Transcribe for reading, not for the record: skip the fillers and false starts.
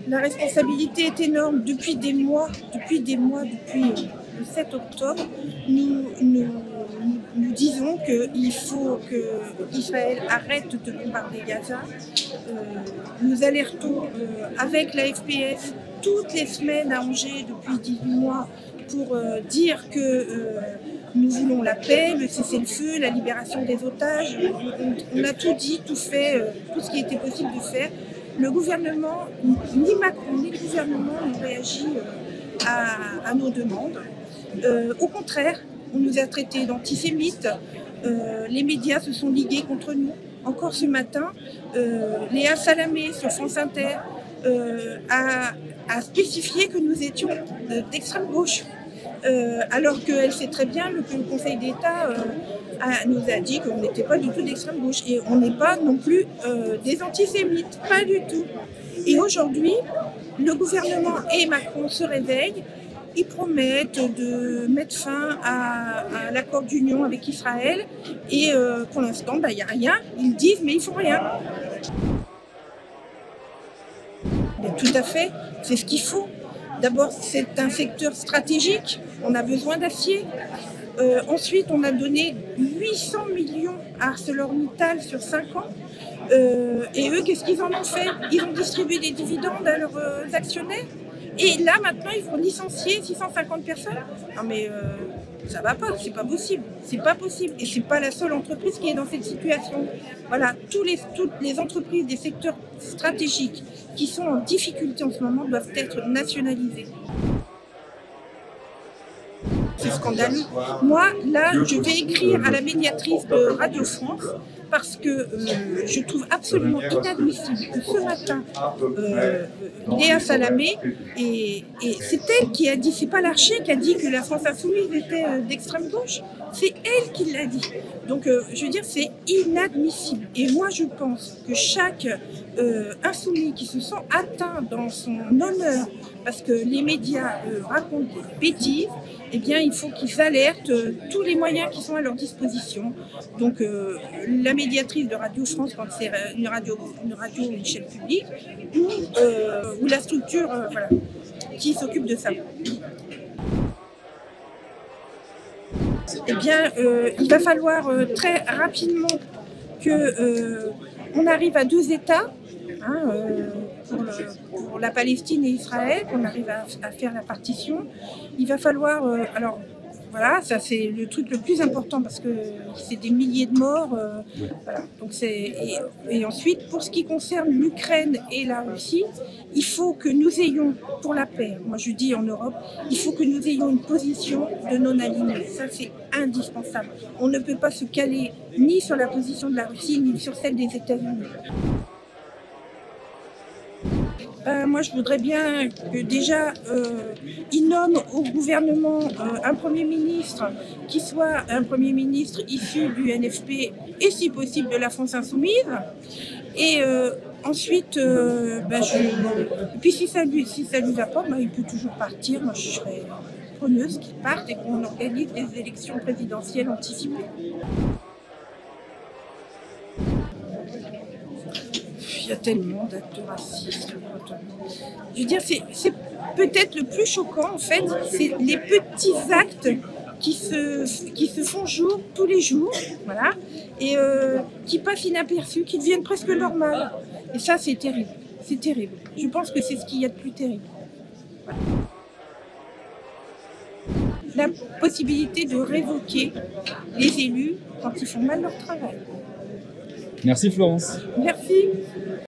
La responsabilité est énorme depuis des mois, depuis le 7 octobre. Nous disons qu'il faut qu'Israël arrête de bombarder Gaza. Nous alertons avec la FPS toutes les semaines à Angers depuis 18 mois pour dire que nous voulons la paix, le cessez-le-feu, la libération des otages. On a tout dit, tout fait, tout ce qui était possible de faire. Le gouvernement, ni Macron, ni le gouvernement n'ont réagi à nos demandes. Au contraire, on nous a traités d'antisémites. Les médias se sont ligués contre nous. Encore ce matin, Léa Salamé sur France Inter a spécifié que nous étions d'extrême gauche. Alors qu'elle sait très bien que le Conseil d'État nous a dit qu'on n'était pas du tout d'extrême gauche. Et on n'est pas non plus des antisémites, pas du tout. Et aujourd'hui, le gouvernement et Macron se réveillent. Ils promettent de mettre fin à l'accord d'union avec Israël. Et pour l'instant, il n'y a rien. Ils disent, mais ils ne font rien. Mais tout à fait, c'est ce qu'il faut. D'abord, c'est un secteur stratégique, on a besoin d'acier. Ensuite, on a donné 800 millions à ArcelorMittal sur 5 ans. Et eux, qu'est-ce qu'ils en ont fait? Ils ont distribué des dividendes à leurs actionnaires. Et là, maintenant, ils vont licencier 650 personnes. Non mais ça va pas, c'est pas possible. C'est pas possible. Et c'est pas la seule entreprise qui est dans cette situation. Voilà, toutes les entreprises des secteurs stratégiques qui sont en difficulté en ce moment doivent être nationalisées. C'est scandaleux. Moi, là, je vais écrire à la médiatrice de Radio France parce que je trouve absolument inadmissible que ce matin, Léa Salamé, et c'est elle qui a dit, c'est pas l'Archer qui a dit que la France Insoumise était d'extrême gauche, c'est elle qui l'a dit. Donc, je veux dire, c'est inadmissible. Et moi, je pense que chaque insoumis qui se sent atteint dans son honneur parce que les médias racontent des bêtises, eh bien, il faut qu'ils alertent tous les moyens qui sont à leur disposition. Donc, la médiatrice de Radio France, quand c'est une radio, une chaîne publique, ou la structure voilà, qui s'occupe de ça. Eh bien, il va falloir très rapidement qu'on arrive à 2 États, hein, pour la Palestine et Israël, qu'on arrive à faire la partition. Il va falloir, alors voilà, ça c'est le truc le plus important parce que c'est des milliers de morts. Voilà. Donc et ensuite, pour ce qui concerne l'Ukraine et la Russie, il faut que nous ayons, pour la paix, moi je dis en Europe, il faut que nous ayons une position de non-alignement. Ça c'est indispensable. On ne peut pas se caler ni sur la position de la Russie, ni sur celle des États-Unis. Moi, je voudrais bien que déjà, ils nomment au gouvernement un Premier ministre qui soit un Premier ministre issu du NFP et si possible de la France Insoumise. Et ensuite, et puis si ça lui va pas, il peut toujours partir. Moi, je serais preneuse qu'il parte et qu'on organise des élections présidentielles anticipées. Il y a tellement d'actes racistes. Je veux dire, c'est peut-être le plus choquant, en fait, c'est les petits actes qui se font jour tous les jours, voilà, et qui passent inaperçus, qui deviennent presque normales. Et ça, c'est terrible. C'est terrible. Je pense que c'est ce qu'il y a de plus terrible. Voilà. La possibilité de révoquer les élus quand ils font mal leur travail. Merci Florence. Merci.